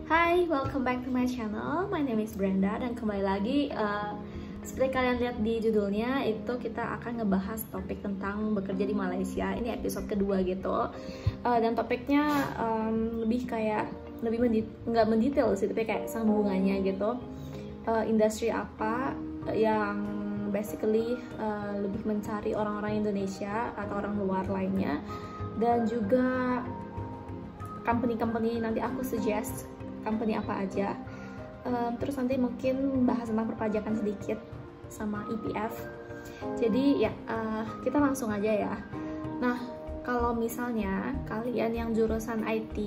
Hai, welcome back to my channel. My name is Brenda dan kembali lagi seperti kalian lihat di judulnya itu kita akan ngebahas topik tentang bekerja di Malaysia. Ini episode kedua gitu. Dan topiknya nggak mendetail sih, tapi kayak sambungannya gitu. Industri apa yang basically lebih mencari orang-orang Indonesia atau orang luar lainnya, dan juga company-company nanti aku suggest company apa aja. Terus nanti mungkin bahas tentang perpajakan sedikit sama EPF. Jadi ya kita langsung aja ya. Nah, kalau misalnya kalian yang jurusan IT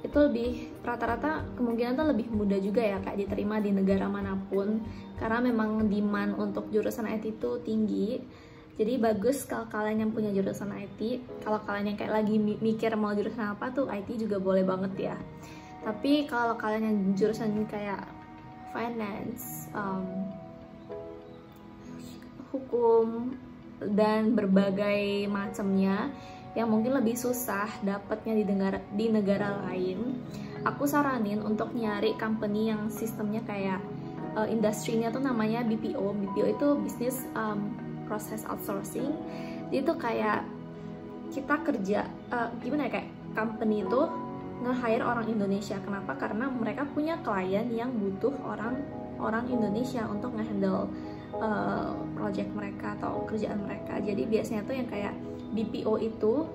itu lebih rata-rata kemungkinan tuh lebih mudah juga ya kayak diterima di negara manapun, karena memang demand untuk jurusan IT itu tinggi. Jadi bagus kalau kalian yang punya jurusan IT. Kalau kalian yang kayak lagi mikir mau jurusan apa tuh, IT juga boleh banget ya. Tapi kalau kalian yang jurusan kayak finance, hukum, dan berbagai macamnya yang mungkin lebih susah dapatnya di negara lain, aku saranin untuk nyari company yang sistemnya kayak industrinya tuh namanya BPO. BPO itu business process outsourcing. Jadi itu kayak kita kerja gimana ya, kayak company itu nge-hire orang Indonesia. Kenapa? Karena mereka punya klien yang butuh orang Indonesia untuk nge-handle project mereka atau kerjaan mereka. Jadi biasanya tuh yang kayak BPO itu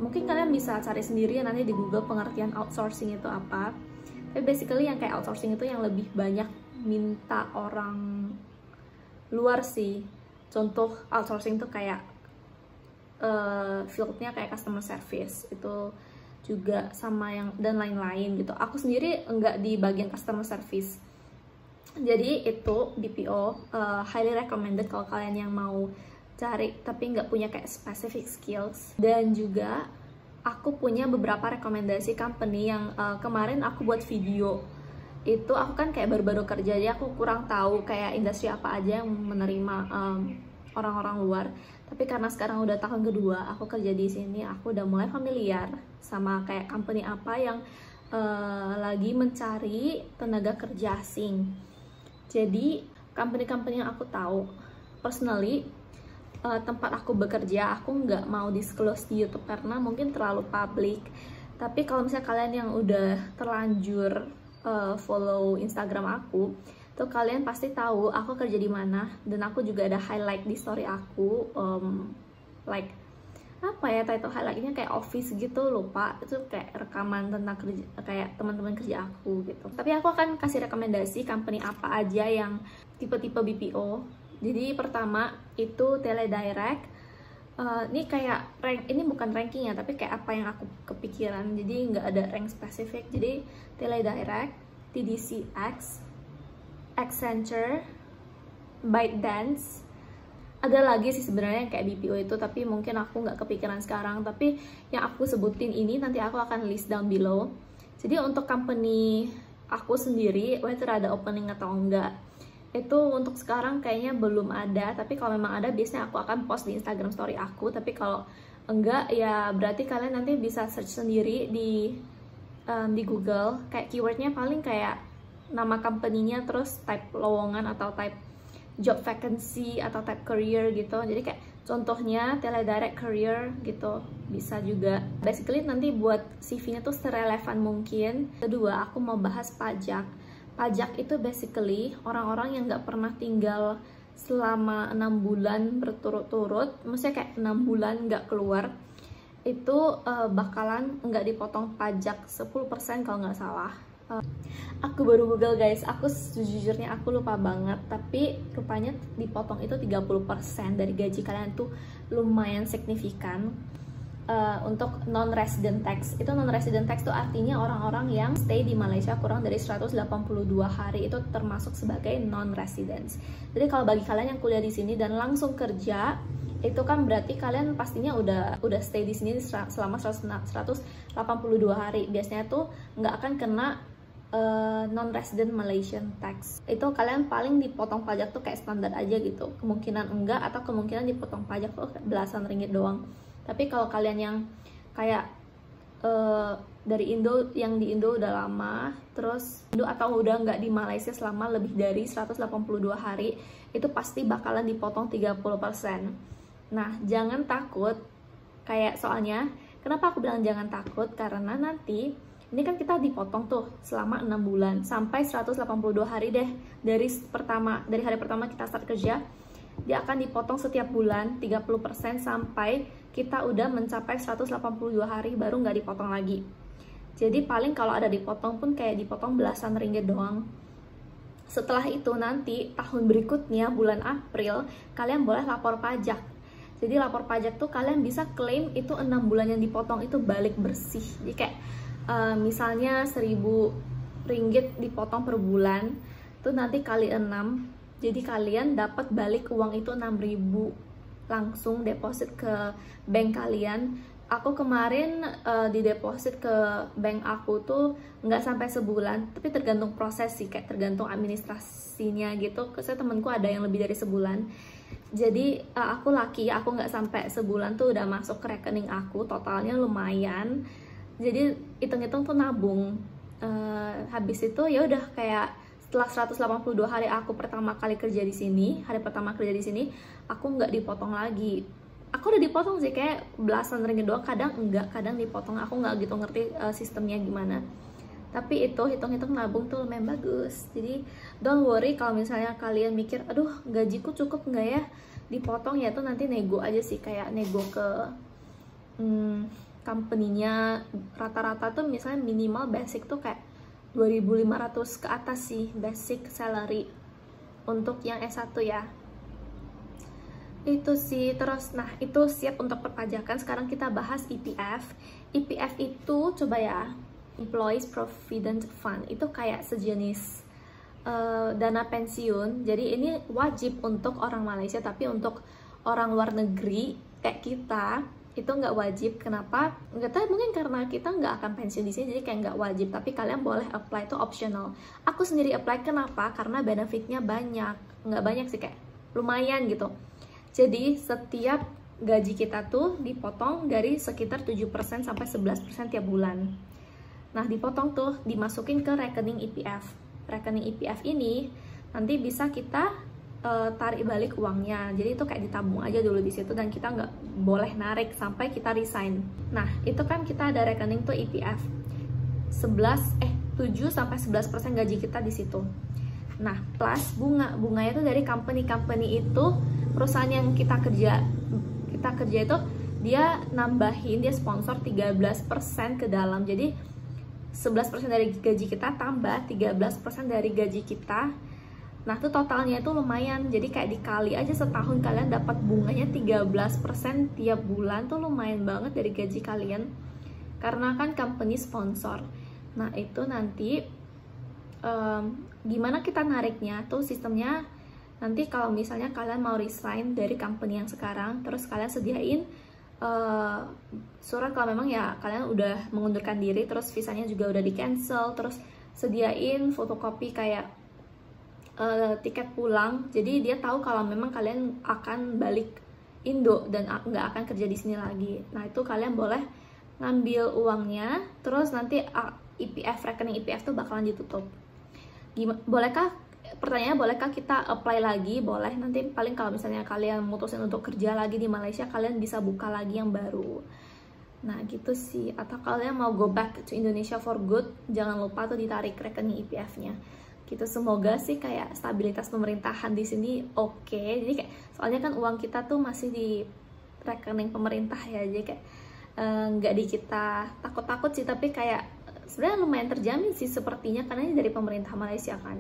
mungkin kalian bisa cari sendiri nanti di Google pengertian outsourcing itu apa. Tapi basically yang kayak outsourcing itu yang lebih banyak minta orang luar sih. Contoh outsourcing tuh kayak fieldnya kayak customer service itu juga sama yang dan lain-lain gitu. Aku sendiri enggak di bagian customer service. Jadi itu BPO highly recommended kalau kalian yang mau cari tapi nggak punya kayak specific skills. Dan juga aku punya beberapa rekomendasi company yang kemarin aku buat video. Itu aku kan kayak baru-baru kerja, jadi aku kurang tahu kayak industri apa aja yang menerima orang-orang luar. Tapi karena sekarang udah tahun kedua aku kerja di sini, aku udah mulai familiar sama kayak company apa yang lagi mencari tenaga kerja asing. Jadi company-company yang aku tahu personally, tempat aku bekerja aku nggak mau disclose di YouTube karena mungkin terlalu public. Tapi kalau misalnya kalian yang udah terlanjur follow Instagram aku, tuh kalian pasti tahu aku kerja di mana, dan aku juga ada highlight di story aku, like apa ya title highlightnya, kayak office gitu, lupa itu kayak rekaman tentang kerja kayak teman-teman kerja aku gitu. Tapi aku akan kasih rekomendasi company apa aja yang tipe-tipe BPO. Jadi pertama itu Teledirect. Ini kayak ini bukan ranking ya, tapi kayak apa yang aku kepikiran, jadi nggak ada rank spesifik. Jadi Teledirect, TDCX, Accenture, ByteDance, ada lagi sih sebenarnya kayak BPO itu, tapi mungkin aku nggak kepikiran sekarang. Tapi yang aku sebutin ini nanti aku akan list down below. Jadi untuk company aku sendiri, whether ada opening atau enggak, itu untuk sekarang kayaknya belum ada. Tapi kalau memang ada, biasanya aku akan post di Instagram story aku. Tapi kalau enggak ya berarti kalian nanti bisa search sendiri di Google. Kayak keywordnya paling kayak nama company-nya, terus type lowongan atau type job vacancy atau type career gitu. Jadi kayak contohnya Teledirect career gitu bisa juga. Basically nanti buat CV-nya tuh serelevan mungkin. Kedua, aku mau bahas pajak. Pajak itu basically orang-orang yang nggak pernah tinggal selama 6 bulan berturut-turut, maksudnya kayak 6 bulan nggak keluar, itu bakalan nggak dipotong pajak 10% kalau nggak salah. Aku baru Google guys, aku sejujurnya aku lupa banget, tapi rupanya dipotong itu 30% dari gaji kalian, tuh lumayan signifikan. Untuk non-resident tax, itu non-resident tax tuh artinya orang-orang yang stay di Malaysia kurang dari 182 hari, itu termasuk sebagai non-residents. Jadi kalau bagi kalian yang kuliah di sini dan langsung kerja, itu kan berarti kalian pastinya udah stay di sini selama 182 hari. Biasanya tuh nggak akan kena non-resident Malaysian tax. Itu kalian paling dipotong pajak tuh kayak standar aja gitu, kemungkinan enggak atau kemungkinan dipotong pajak tuh belasan ringgit doang. Tapi kalau kalian yang kayak dari Indo, yang di Indo udah lama, terus Indo atau udah nggak di Malaysia selama lebih dari 182 hari, itu pasti bakalan dipotong 30%. Nah, jangan takut, kayak soalnya, kenapa aku bilang jangan takut, karena nanti, ini kan kita dipotong tuh selama 6 bulan, sampai 182 hari deh, dari hari pertama kita start kerja, dia akan dipotong setiap bulan 30% sampai kita udah mencapai 182 hari baru nggak dipotong lagi. Jadi paling kalau ada dipotong pun kayak dipotong belasan ringgit doang. Setelah itu nanti tahun berikutnya bulan April kalian boleh lapor pajak. Jadi lapor pajak tuh kalian bisa klaim itu 6 bulan yang dipotong itu balik bersih. Jadi kayak misalnya 1.000 ringgit dipotong per bulan, tuh nanti kali 6. Jadi kalian dapat balik uang itu 6.000 langsung deposit ke bank kalian. Aku kemarin dideposit ke bank aku tuh nggak sampai sebulan, tapi tergantung proses sih, kayak tergantung administrasinya gitu. Saya temenku ada yang lebih dari sebulan. Jadi aku lucky, aku nggak sampai sebulan tuh udah masuk ke rekening aku, totalnya lumayan. Jadi hitung-hitung tuh nabung. Habis itu ya udah kayak setelah 182 hari aku pertama kali kerja di sini, aku nggak dipotong lagi. Aku udah dipotong sih kayak belasan ringgit doang, kadang enggak, kadang dipotong. Aku nggak gitu ngerti sistemnya gimana. Tapi itu hitung-hitung nabung tuh lumayan bagus. Jadi don't worry kalau misalnya kalian mikir, aduh gajiku cukup nggak ya dipotong, ya tuh nanti nego aja sih, kayak nego ke company-nya. Rata-rata tuh misalnya minimal basic tuh kayak 2.500 ke atas sih basic salary untuk yang S1 ya. Itu sih. Terus nah itu siap untuk perpajakan. Sekarang kita bahas EPF. EPF itu coba ya, Employees Provident Fund, itu kayak sejenis dana pensiun. Jadi ini wajib untuk orang Malaysia, tapi untuk orang luar negeri kayak kita itu nggak wajib. Kenapa? Nggak tahu, mungkin karena kita nggak akan pensiun di sini, jadi kayak nggak wajib. Tapi kalian boleh apply, itu optional. Aku sendiri apply, kenapa? Karena benefitnya banyak. Nggak banyak sih, kayak lumayan gitu. Jadi setiap gaji kita tuh dipotong dari sekitar 7% sampai 11% tiap bulan. Nah dipotong tuh dimasukin ke rekening EPF. Rekening EPF ini nanti bisa kita tarik balik uangnya. Jadi itu kayak ditabung aja dulu di situ, dan kita nggak boleh narik sampai kita resign. Nah itu kan kita ada rekening tuh EPF 7 sampai 11% gaji kita di situ. Nah plus bunganya itu dari company itu, perusahaan yang kita kerja itu dia nambahin, dia sponsor 13% ke dalam. Jadi 11% dari gaji kita tambah 13% dari gaji kita. Nah itu totalnya itu lumayan. Jadi kayak dikali aja setahun kalian dapat bunganya 13% tiap bulan, tuh lumayan banget dari gaji kalian, karena kan company sponsor. Nah itu nanti gimana kita nariknya tuh sistemnya. Nanti kalau misalnya kalian mau resign dari company yang sekarang, terus kalian sediain surat kalau memang ya kalian udah mengundurkan diri, terus visanya juga udah di cancel, terus sediain fotokopi kayak tiket pulang. Jadi dia tahu kalau memang kalian akan balik Indo dan nggak akan kerja di sini lagi. Nah itu kalian boleh ngambil uangnya, terus nanti rekening EPF tuh bakalan ditutup. Bolehkah? Pertanyaannya, bolehkah kita apply lagi? Boleh. Nanti paling kalau misalnya kalian mutusin untuk kerja lagi di Malaysia, kalian bisa buka lagi yang baru. Nah gitu sih. Atau kalian mau go back to Indonesia for good, jangan lupa tuh ditarik rekening EPF-nya. Gitu. Semoga sih kayak stabilitas pemerintahan di sini oke. Jadi kayak soalnya kan uang kita tuh masih di rekening pemerintah ya, jadi kayak nggak di kita. Takut sih, tapi kayak sebenarnya lumayan terjamin sih sepertinya, karena ini dari pemerintah Malaysia kan.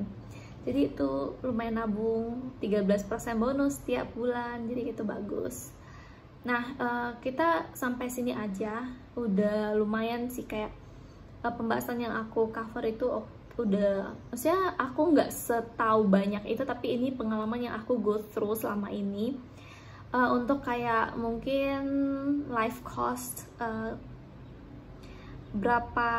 Jadi itu lumayan nabung, 13% bonus tiap bulan, jadi gitu bagus. Nah kita sampai sini aja, udah lumayan sih kayak pembahasan yang aku cover itu udah, maksudnya aku nggak setahu banyak itu, tapi ini pengalaman yang aku go through selama ini. Untuk kayak mungkin life cost berapa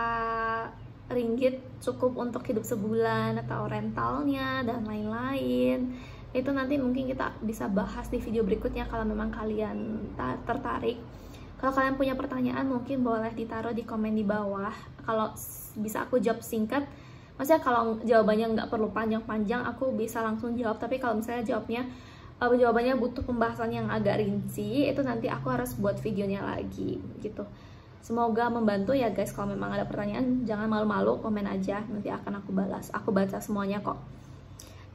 ringgit cukup untuk hidup sebulan, atau rentalnya dan lain-lain, itu nanti mungkin kita bisa bahas di video berikutnya kalau memang kalian tertarik. Kalau kalian punya pertanyaan mungkin boleh ditaruh di komen di bawah. Kalau bisa aku jawab singkat, maksudnya kalau jawabannya nggak perlu panjang-panjang, aku bisa langsung jawab. Tapi kalau misalnya jawabannya butuh pembahasan yang agak rinci, itu nanti aku harus buat videonya lagi gitu. Semoga membantu ya guys. Kalau memang ada pertanyaan, jangan malu-malu, komen aja, nanti akan aku balas. Aku baca semuanya kok.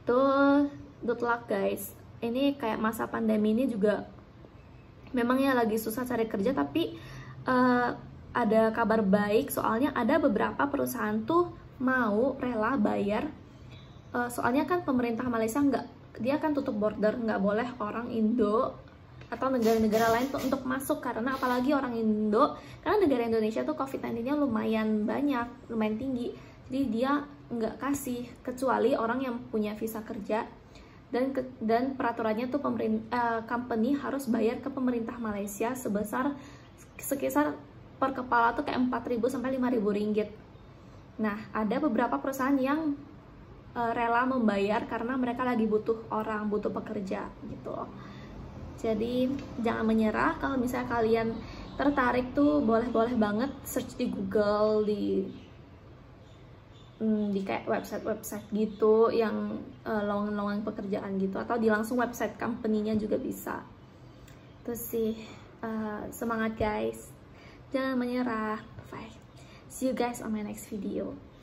Tuh, good luck guys. Ini kayak masa pandemi ini juga memang ya lagi susah cari kerja, tapi ada kabar baik, soalnya ada beberapa perusahaan tuh mau rela bayar. Soalnya kan pemerintah Malaysia dia kan tutup border, nggak boleh orang Indo atau negara-negara lain tuh untuk masuk, karena apalagi orang Indo, karena negara Indonesia tuh COVID-19-nya lumayan banyak, lumayan tinggi, jadi dia nggak kasih kecuali orang yang punya visa kerja. Dan peraturannya tuh company harus bayar ke pemerintah Malaysia sebesar sekitar per kepala tuh kayak 4.000 sampai 5.000 ringgit. Nah, ada beberapa perusahaan yang rela membayar karena mereka lagi butuh orang, butuh pekerja gitu. Jadi jangan menyerah. Kalau misalnya kalian tertarik tuh boleh banget search di Google, di kayak website gitu yang lowongan pekerjaan gitu, atau di langsung website company-nya juga bisa. Terus sih semangat guys, jangan menyerah. Bye. See you guys on my next video.